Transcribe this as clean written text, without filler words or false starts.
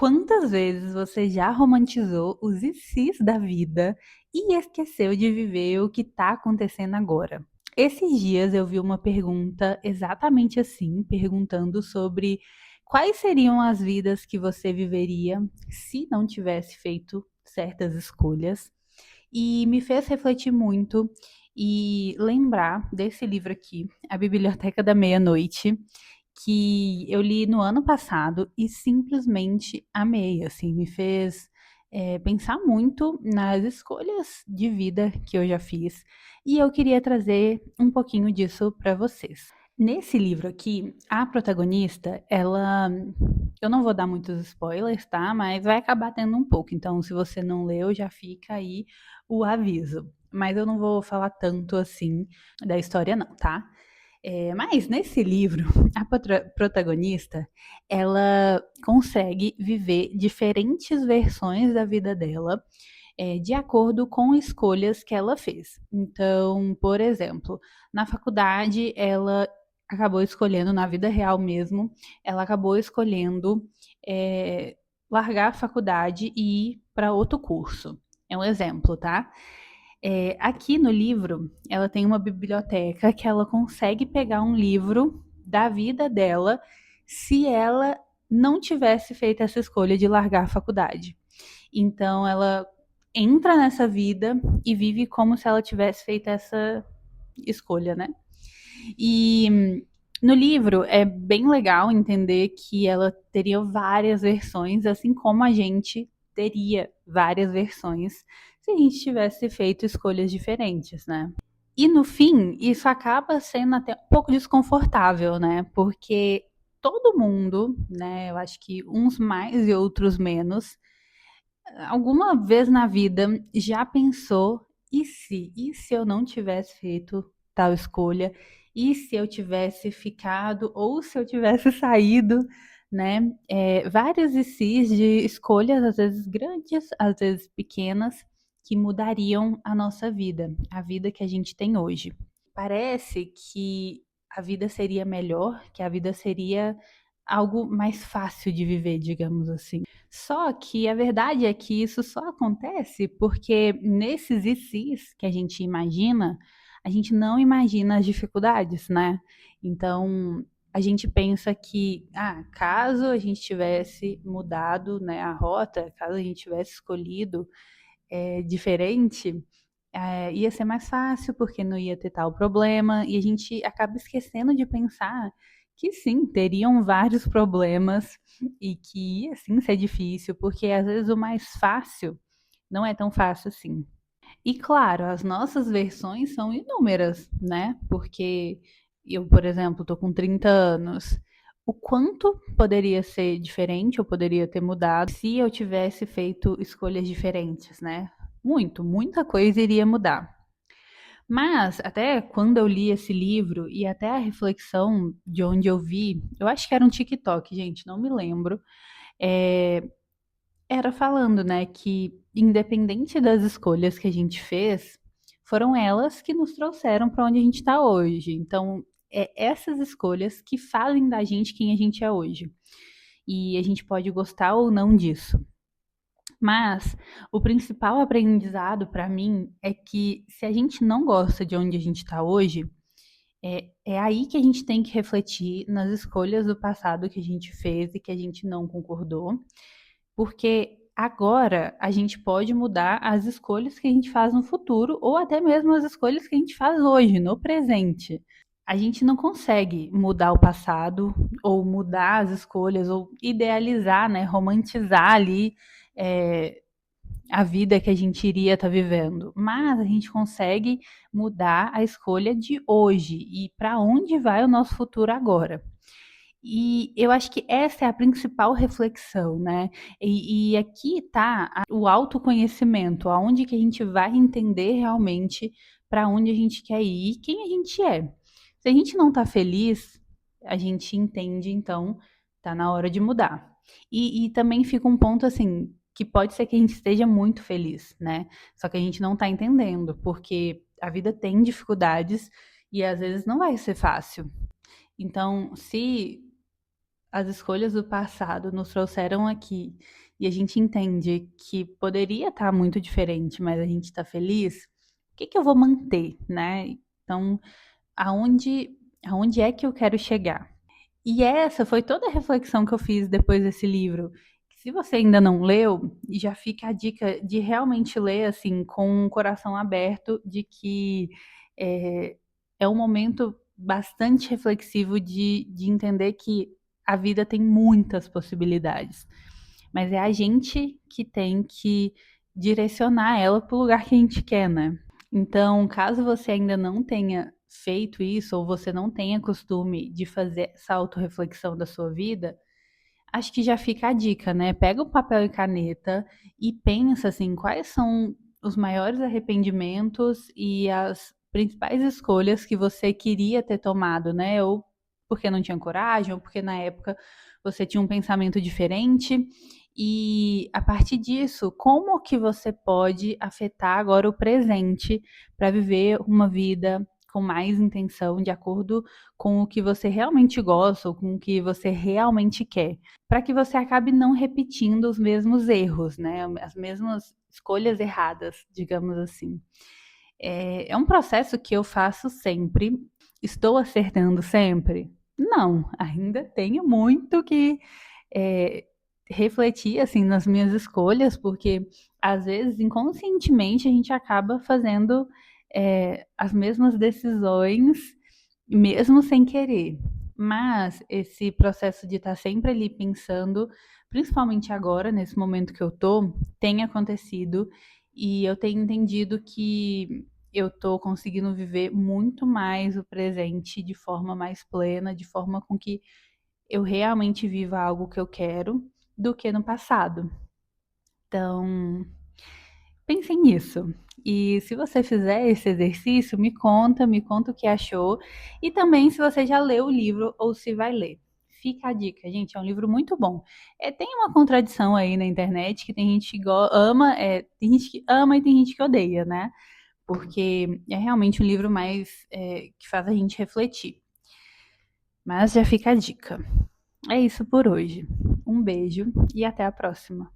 Quantas vezes você já romantizou os ICs da vida e esqueceu de viver o que está acontecendo agora? Esses dias eu vi uma pergunta exatamente assim, perguntando sobre quais seriam as vidas que você viveria se não tivesse feito certas escolhas, e me fez refletir muito e lembrar desse livro aqui, A Biblioteca da Meia-Noite, que eu li no ano passado e simplesmente amei, assim, me fez pensar muito nas escolhas de vida que eu já fiz e eu queria trazer um pouquinho disso para vocês. Nesse livro aqui, a protagonista, eu não vou dar muitos spoilers, tá? Mas vai acabar tendo um pouco. Então, se você não leu, já fica aí o aviso. Mas eu não vou falar tanto assim da história, não, tá? Mas nesse livro, a protagonista, ela consegue viver diferentes versões da vida dela, de acordo com escolhas que ela fez. Então, por exemplo, na faculdade, ela acabou escolhendo, na vida real mesmo, ela acabou escolhendo é, largar a faculdade e ir para outro curso. É um exemplo, tá? Aqui no livro, ela tem uma biblioteca que ela consegue pegar um livro da vida dela se ela não tivesse feito essa escolha de largar a faculdade. Então, ela entra nessa vida e vive como se ela tivesse feito essa escolha, né? E no livro é bem legal entender que ela teria várias versões, assim como a gente teria várias versões se a gente tivesse feito escolhas diferentes, né? E no fim, isso acaba sendo até um pouco desconfortável, né? Porque todo mundo, né? Eu acho que uns mais e outros menos, alguma vez na vida já pensou, e se eu não tivesse feito tal escolha? E se eu tivesse ficado ou se eu tivesse saído, né? Vários e se's de escolhas, às vezes grandes, às vezes pequenas, que mudariam a nossa vida, a vida que a gente tem hoje. Parece que a vida seria melhor, que a vida seria algo mais fácil de viver, digamos assim. Só que a verdade é que isso só acontece porque nesses ICs que a gente imagina, a gente não imagina as dificuldades, né? Então, a gente pensa que, caso a gente tivesse mudado, né, a rota, caso a gente tivesse escolhido diferente, ia ser mais fácil, porque não ia ter tal problema, e a gente acaba esquecendo de pensar que sim, teriam vários problemas e que ia sim ser difícil, porque às vezes o mais fácil não é tão fácil assim. E claro, as nossas versões são inúmeras, né? Porque eu, por exemplo, tô com 30 anos. O quanto poderia ser diferente, eu poderia ter mudado se eu tivesse feito escolhas diferentes, né? Muita coisa iria mudar. Mas até quando eu li esse livro e até a reflexão de onde eu vi, eu acho que era um TikTok, gente, não me lembro. é, Era falando, né, que independente das escolhas que a gente fez, foram elas que nos trouxeram para onde a gente está hoje. Então, é essas escolhas que fazem da gente quem a gente é hoje. E a gente pode gostar ou não disso. Mas o principal aprendizado para mim é que se a gente não gosta de onde a gente está hoje, é aí que a gente tem que refletir nas escolhas do passado que a gente fez e que a gente não concordou, porque agora a gente pode mudar as escolhas que a gente faz no futuro ou até mesmo as escolhas que a gente faz hoje, no presente. A gente não consegue mudar o passado ou mudar as escolhas ou idealizar, né, romantizar ali é, a vida que a gente iria estar vivendo, mas a gente consegue mudar a escolha de hoje e para onde vai o nosso futuro agora. E eu acho que essa é a principal reflexão, né? E aqui está o autoconhecimento, aonde que a gente vai entender realmente para onde a gente quer ir e quem a gente é. Se a gente não está feliz, a gente entende, então, tá na hora de mudar. E também fica um ponto assim, que pode ser que a gente esteja muito feliz, né? Só que a gente não está entendendo, porque a vida tem dificuldades e às vezes não vai ser fácil. Então, se as escolhas do passado nos trouxeram aqui e a gente entende que poderia estar muito diferente, mas a gente está feliz, o que que eu vou manter, né? Então, aonde, aonde é que eu quero chegar? E essa foi toda a reflexão que eu fiz depois desse livro. Se você ainda não leu, já fica a dica de realmente ler assim com o coração aberto, de que é, é um momento bastante reflexivo de entender que a vida tem muitas possibilidades, mas é a gente que tem que direcionar ela para o lugar que a gente quer, né? Então, caso você ainda não tenha feito isso, ou você não tenha costume de fazer essa autorreflexão da sua vida, acho que já fica a dica, né? Pega o papel e caneta e pensa assim, quais são os maiores arrependimentos e as principais escolhas que você queria ter tomado, né? Ou porque não tinha coragem, ou porque na época você tinha um pensamento diferente. E a partir disso, como que você pode afetar agora o presente para viver uma vida com mais intenção, de acordo com o que você realmente gosta ou com o que você realmente quer, para que você acabe não repetindo os mesmos erros, né? As mesmas escolhas erradas, digamos assim. É um processo que eu faço sempre. Estou acertando sempre? Não, ainda tenho muito que é, refletir assim nas minhas escolhas, porque às vezes inconscientemente a gente acaba fazendo as mesmas decisões, mesmo sem querer. Mas esse processo de estar sempre ali pensando, principalmente agora, nesse momento que eu tô, tem acontecido e eu tenho entendido que eu tô conseguindo viver muito mais o presente de forma mais plena, de forma com que eu realmente viva algo que eu quero do que no passado. Então, pensem nisso. E se você fizer esse exercício, me conta o que achou. E também se você já leu o livro ou se vai ler. Fica a dica, gente, é um livro muito bom. Tem uma contradição aí na internet que tem gente que ama, tem gente que ama e tem gente que odeia, né? Porque é realmente um livro mais que faz a gente refletir. Mas já fica a dica. É isso por hoje. Um beijo e até a próxima.